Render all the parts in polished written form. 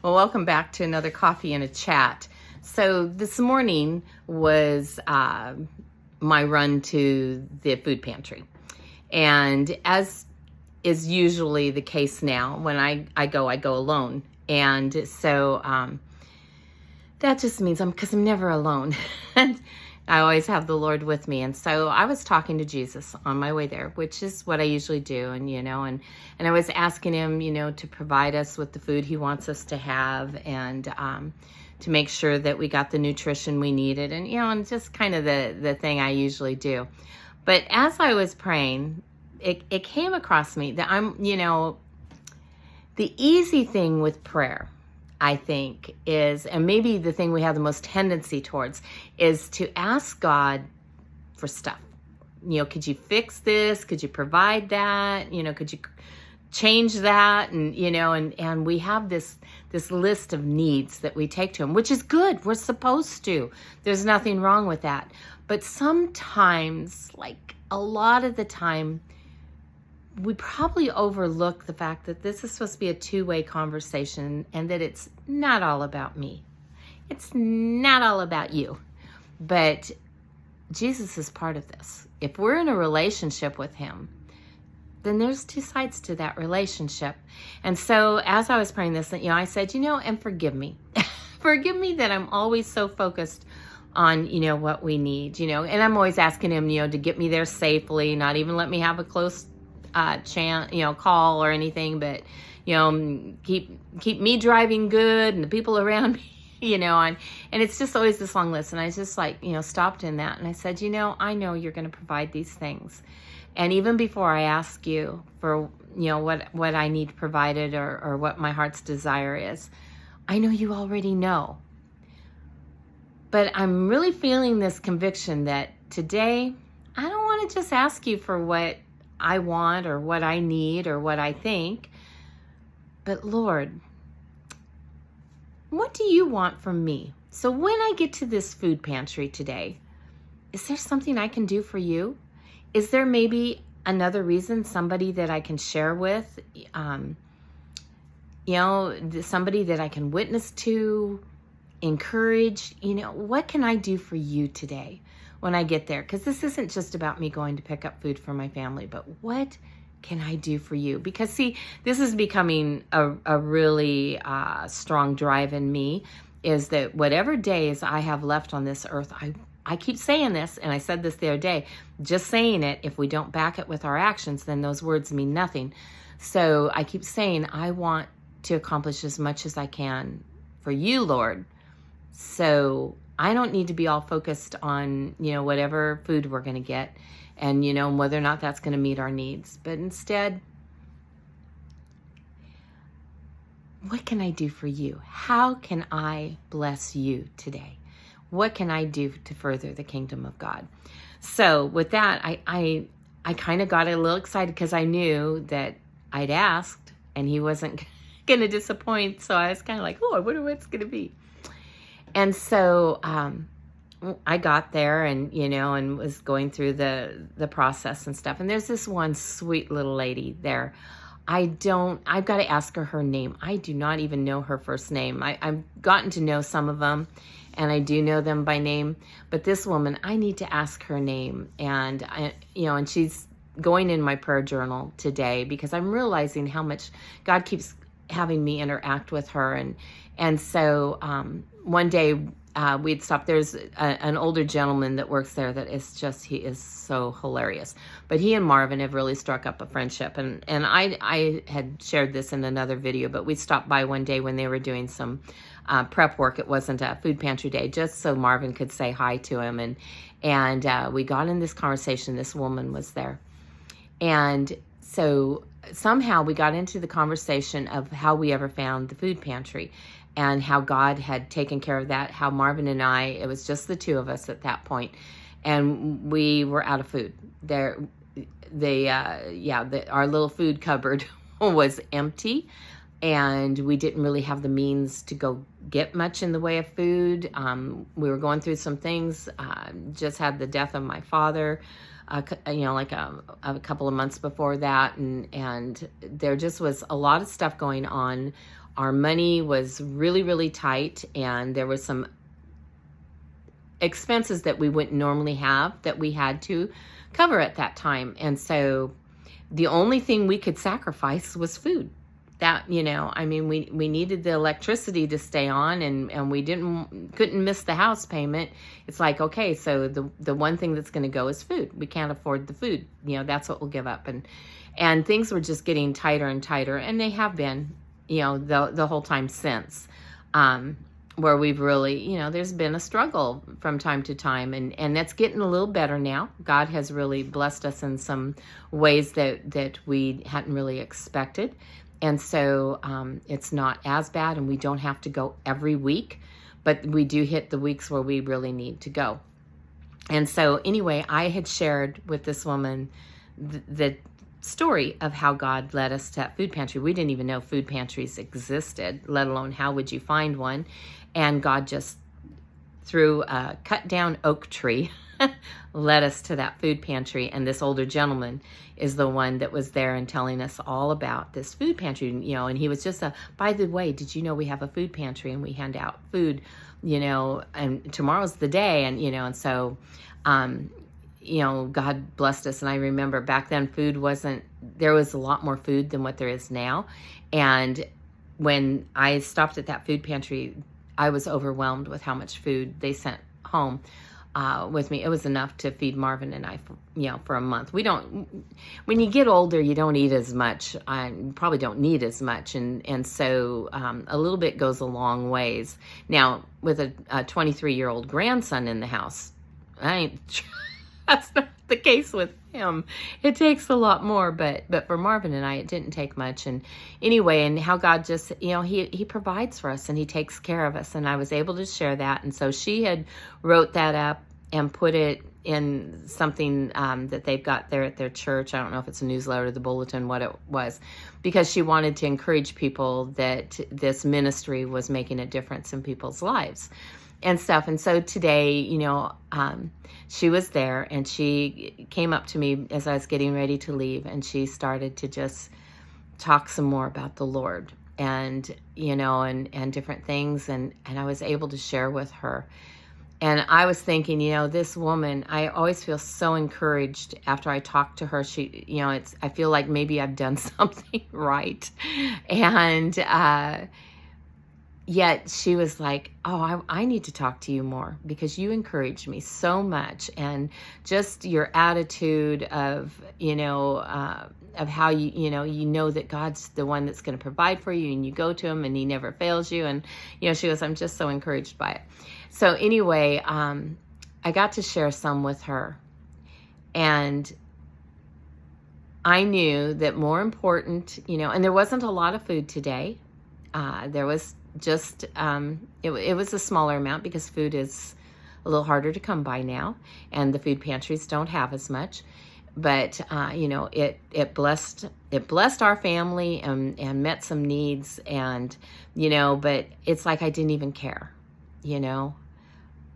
Well, welcome back to another Coffee and a Chat. So this morning was my run to the food pantry. And as is usually the case now, when I go alone. And so that just means because I'm never alone. And I always have the Lord with me. And so I was talking to Jesus on my way there, which is what I usually do. And, and I was asking him, to provide us with the food he wants us to have, and to make sure that we got the nutrition we needed, and, and just kind of the thing I usually do. But as I was praying, it came across me that the easy thing with prayer, I think, is, and maybe the thing we have the most tendency towards, is to ask God for stuff. Could you fix this? Could you provide that? Could you change that? And, and we have this list of needs that we take to him, which is good. We're supposed to. There's nothing wrong with that. But sometimes, like a lot of the time, we probably overlook the fact that this is supposed to be a two-way conversation, and that it's not all about me. It's not all about you. But Jesus is part of this. If we're in a relationship with him, then there's two sides to that relationship. And so as I was praying this, I said, and forgive me. Forgive me that I'm always so focused on, what we need, and I'm always asking him, to get me there safely, not even let me have a close call or anything, but, keep me driving good and the people around me, and it's just always this long list. And I just stopped in that. And I said, I know you're going to provide these things. And even before I ask you for, what I need provided, or what my heart's desire is, I know you already know. But I'm really feeling this conviction that today, I don't want to just ask you for what I want or what I need or what I think, but Lord, what do you want from me? So when I get to this food pantry today, is there something I can do for you? Is there maybe another reason, somebody that I can share with, somebody that I can witness to, encourage? What can I do for you today when I get there? Because this isn't just about me going to pick up food for my family, but what can I do for you? Because see, this is becoming a really strong drive in me, is that whatever days I have left on this earth, I keep saying this, and I said this the other day, just saying it, if we don't back it with our actions, then those words mean nothing. So I keep saying, I want to accomplish as much as I can for you, Lord. So I don't need to be all focused on, whatever food we're going to get, and, whether or not that's going to meet our needs. But instead, what can I do for you? How can I bless you today? What can I do to further the kingdom of God? So with that, I kind of got a little excited, because I knew that I'd asked and he wasn't going to disappoint. So I was kind of like, oh, I wonder what it's going to be. And so I got there and, and was going through the process and stuff. And there's this one sweet little lady there. I've got to ask her name. I do not even know her first name. I've gotten to know some of them, and I do know them by name. But this woman, I need to ask her name. And, and she's going in my prayer journal today, because I'm realizing how much God keeps having me interact with her. And so one day we'd stopped. There's an older gentleman that works there that is he is so hilarious. But he and Marvin have really struck up a friendship. And I had shared this in another video, but we stopped by one day when they were doing some prep work. It wasn't a food pantry day, just so Marvin could say hi to him. And we got in this conversation. This woman was there. And so somehow we got into the conversation of how we ever found the food pantry, and how God had taken care of that, how Marvin and I, it was just the two of us at that point, and we were out of food. Our little food cupboard was empty, and we didn't really have the means to go get much in the way of food. We were going through some things, just had the death of my father, a couple of months before that, and there just was a lot of stuff going on our money was really, really tight, and there was some expenses that we wouldn't normally have that we had to cover at that time. And so the only thing we could sacrifice was food. That, I mean, we needed the electricity to stay on, and we couldn't miss the house payment. It's like, okay, so the one thing that's going to go is food. We can't afford the food. That's what we'll give up. And things were just getting tighter and tighter, and they have been, the whole time since, where we've really, there's been a struggle from time to time, and that's getting a little better now. God has really blessed us in some ways that we hadn't really expected. And so it's not as bad, and we don't have to go every week, but we do hit the weeks where we really need to go. And so anyway, I had shared with this woman the story of how God led us to that food pantry. We didn't even know food pantries existed, let alone how would you find one. And God just, through a cut down oak tree, led us to that food pantry. And this older gentleman is the one that was there and telling us all about this food pantry, and he was just by the way, did you know we have a food pantry and we hand out food, and tomorrow's the day. And so, God blessed us. And I remember back then there was a lot more food than what there is now. And when I stopped at that food pantry, I was overwhelmed with how much food they sent home with me. It was enough to feed Marvin and I for a month. When you get older, you don't eat as much. I probably don't need as much. And so a little bit goes a long ways. Now, with a 23-year-old grandson in the house, that's not the case with him. It takes a lot more, but for Marvin and I, it didn't take much. And anyway, and how God just, he provides for us and he takes care of us. And I was able to share that. And so she had wrote that up and put it in something that they've got there at their church. I don't know if it's a newsletter, the bulletin, what it was, because she wanted to encourage people that this ministry was making a difference in people's lives and stuff. And so today, she was there and she came up to me as I was getting ready to leave, and she started to just talk some more about the Lord and, and different things. And I was able to share with her. And I was thinking, this woman, I always feel so encouraged after I talk to her. She, I feel like maybe I've done something right. And, yet she was like, oh, I need to talk to you more because you encourage me so much. And just your attitude of, of how you know that God's the one that's going to provide for you, and you go to him and he never fails you. And, she goes, I'm just so encouraged by it. So anyway, I got to share some with her, and I knew that more important, and there wasn't a lot of food today. There was just, it was a smaller amount because food is a little harder to come by now, and the food pantries don't have as much. But, it blessed our family and met some needs, and, but it's like I didn't even care,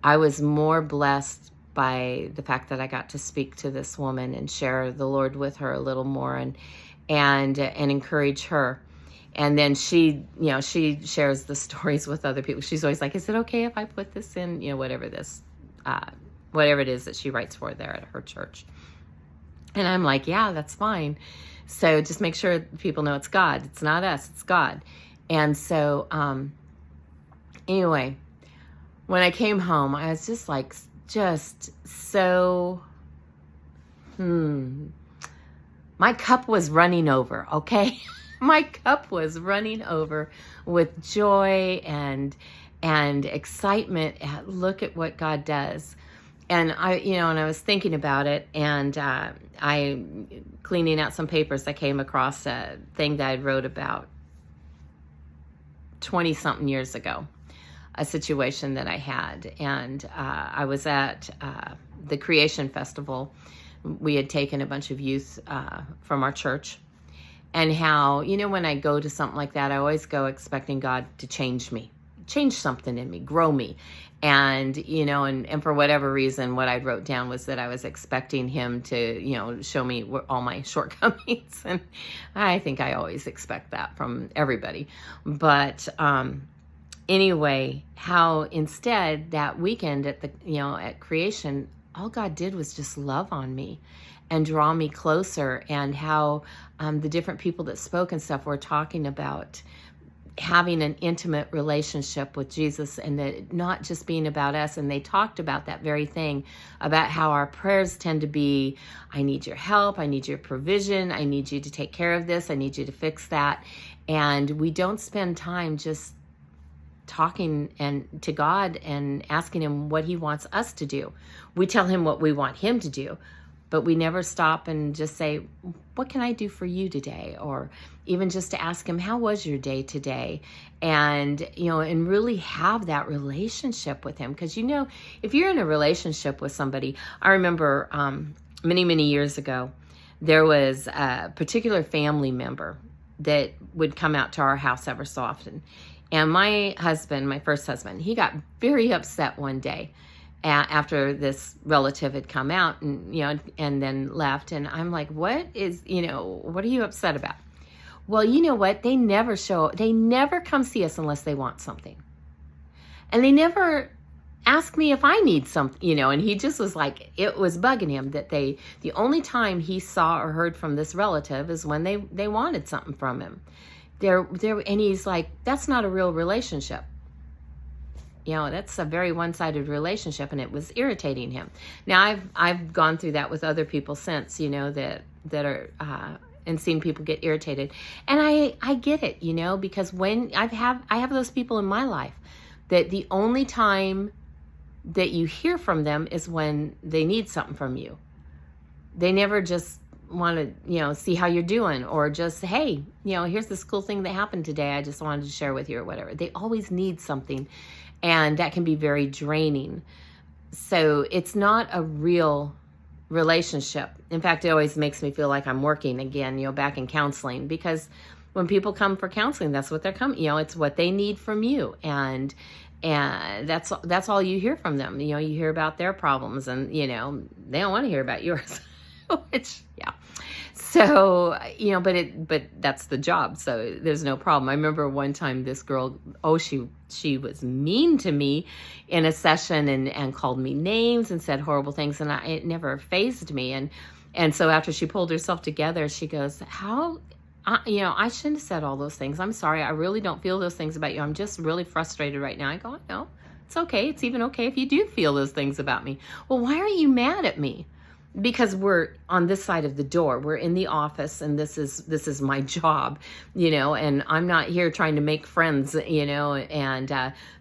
I was more blessed by the fact that I got to speak to this woman and share the Lord with her a little more and encourage her. And then she shares the stories with other people. She's always like, is it okay if I put this in, whatever it is that she writes for there at her church. And I'm like, yeah, that's fine. So just make sure people know it's God. It's not us, it's God. And so, anyway, when I came home, I was just so, my cup was running over, okay? My cup was running over with joy and excitement at look at what God does. And I was thinking about it, and I cleaning out some papers, I came across a thing that I wrote about 20-something years ago, a situation that I had. And I was at the Creation Festival. We had taken a bunch of youth from our church. And how, when I go to something like that, I always go expecting God to change me, change something in me, grow me. And, and for whatever reason, what I wrote down was that I was expecting him to, show me all my shortcomings. And I think I always expect that from everybody. But anyway, how instead that weekend at creation, all God did was just love on me and draw me closer. And how the different people that spoke and stuff were talking about having an intimate relationship with Jesus, and that not just being about us. And they talked about that very thing, about how our prayers tend to be, I need your help, I need your provision, I need you to take care of this, I need you to fix that. And we don't spend time just talking to God and asking him what he wants us to do. We tell him what we want him to do, but we never stop and just say, what can I do for you today? Or even just to ask him, how was your day today? And, and really have that relationship with him. Because, if you're in a relationship with somebody, I remember many, many years ago, there was a particular family member that would come out to our house ever so often. And my husband, my first husband, he got very upset one day after this relative had come out and then left. And I'm like, what are you upset about? Well, you know what? They never come see us unless they want something. And they never ask me if I need something, and he just was like, it was bugging him that the only time he saw or heard from this relative is when they wanted something from him. And he's like, that's not a real relationship. That's a very one-sided relationship, and it was irritating him. Now, I've gone through that with other people since, that are, and seen people get irritated. And I get it, because when I have those people in my life that the only time that you hear from them is when they need something from you. They never just want to, see how you're doing, or just, hey, here's this cool thing that happened today, I just wanted to share with you, or whatever. They always need something. And that can be very draining. So it's not a real relationship. In fact, it always makes me feel like I'm working again, back in counseling, because when people come for counseling, that's what they're coming, it's what they need from you. And that's all you hear from them. You hear about their problems, and, they don't want to hear about yours, which, yeah. So, but that's the job. So there's no problem. I remember one time this girl, she was mean to me in a session and called me names and said horrible things. And it never fazed me. And so after she pulled herself together, she goes, I shouldn't have said all those things. I'm sorry. I really don't feel those things about you. I'm just really frustrated right now. I go, no, it's okay. It's even okay if you do feel those things about me. Well, why are you mad at me? Because we're on this side of the door, we're in the office, and this is my job, and I'm not here trying to make friends, and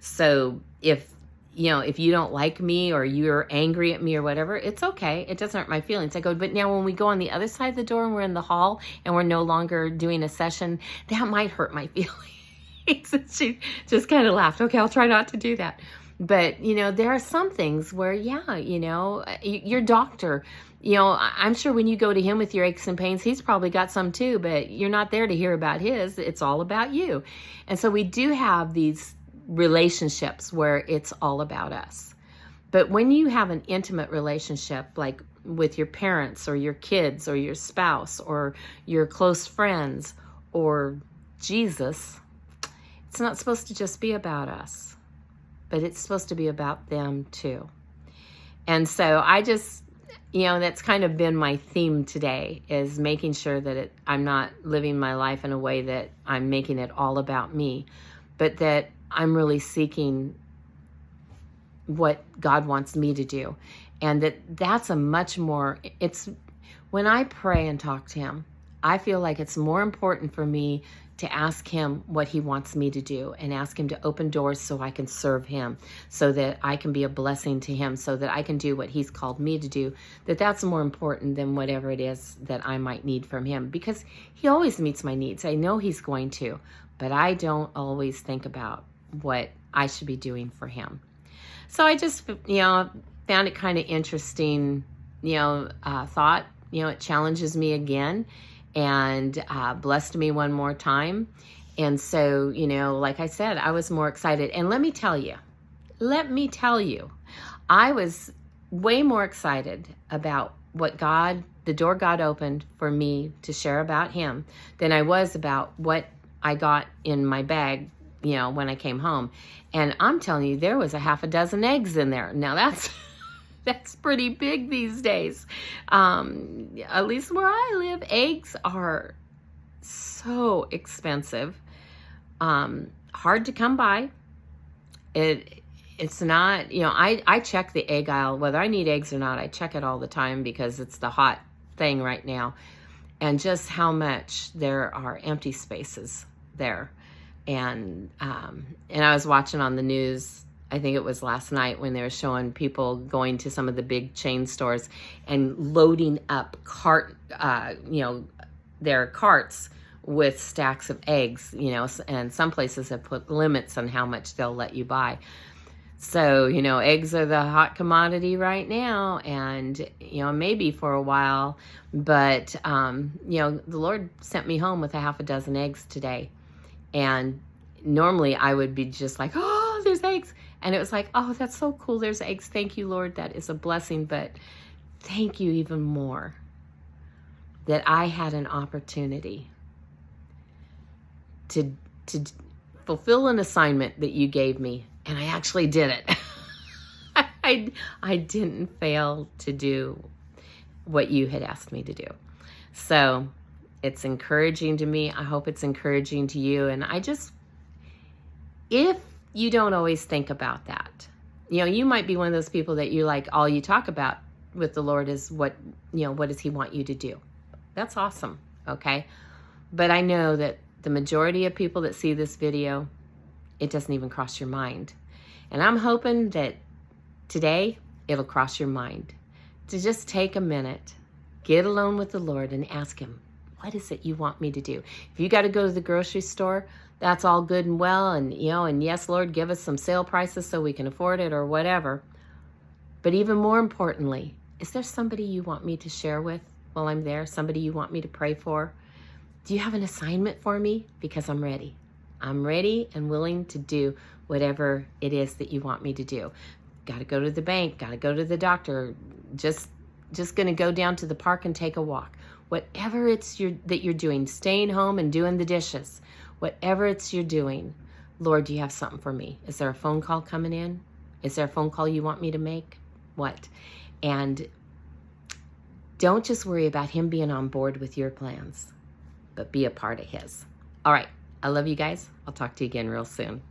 so if you don't like me, or you're angry at me or whatever, it's okay. It doesn't hurt my feelings. I go, but now when we go on the other side of the door and we're in the hall and we're no longer doing a session, that might hurt my feelings. And she just kind of laughed. Okay, I'll try not to do that. But, there are some things where, your doctor, I'm sure when you go to him with your aches and pains, he's probably got some too, but you're not there to hear about his. It's all about you. And so we do have these relationships where it's all about us. But when you have an intimate relationship, like with your parents or your kids or your spouse or your close friends or Jesus, it's not supposed to just be about us, but it's supposed to be about them too. And so I just, that's kind of been my theme today, is making sure that I'm not living my life in a way that I'm making it all about me, but that I'm really seeking what God wants me to do. And that's a much more, it's when I pray and talk to him, I feel like it's more important for me to ask him what he wants me to do, and ask him to open doors so I can serve him, so that I can be a blessing to him, so that I can do what he's called me to do. That's more important than whatever it is that I might need from him, because he always meets my needs. I know he's going to, but I don't always think about what I should be doing for him. So I just, found it kind of interesting, thought, it challenges me again, and blessed me one more time. And so, like I said, I was more excited. And let me tell you, I was way more excited about the door God opened for me to share about him than I was about what I got in my bag, when I came home. And I'm telling you, there was a half a dozen eggs in there. Now that's pretty big these days. At least where I live, eggs are so expensive, hard to come by. It's not, I check the egg aisle, whether I need eggs or not. I check it all the time because it's the hot thing right now. And just how much there are empty spaces there. And I was watching on the news, I think it was last night, when they were showing people going to some of the big chain stores and loading up their carts with stacks of eggs, and some places have put limits on how much they'll let you buy. So, eggs are the hot commodity right now, and, maybe for a while, but, the Lord sent me home with a half a dozen eggs today. And normally I would be just like, oh, there's eggs. And it was like, oh, that's so cool. There's eggs. Thank you, Lord. That is a blessing. But thank you even more that I had an opportunity to fulfill an assignment that you gave me. And I actually did it. I didn't fail to do what you had asked me to do. So it's encouraging to me. I hope it's encouraging to you. And if you don't always think about that, you might be one of those people that all you talk about with the Lord is what does he want you to do? That's awesome. Okay. But I know that the majority of people that see this video, it doesn't even cross your mind. And I'm hoping that today it'll cross your mind to just take a minute, get alone with the Lord and ask him, what is it you want me to do? If you got to go to the grocery store, that's all good and well. And, and yes, Lord, give us some sale prices so we can afford it or whatever. But even more importantly, is there somebody you want me to share with while I'm there? Somebody you want me to pray for? Do you have an assignment for me? Because I'm ready. I'm ready and willing to do whatever it is that you want me to do. Got to go to the bank, got to go to the doctor, just going to go down to the park and take a walk. Whatever that you're doing, staying home and doing the dishes, whatever you're doing, Lord, do you have something for me? Is there a phone call coming in? Is there a phone call you want me to make? What? And don't just worry about him being on board with your plans, but be a part of his. All right. I love you guys. I'll talk to you again real soon.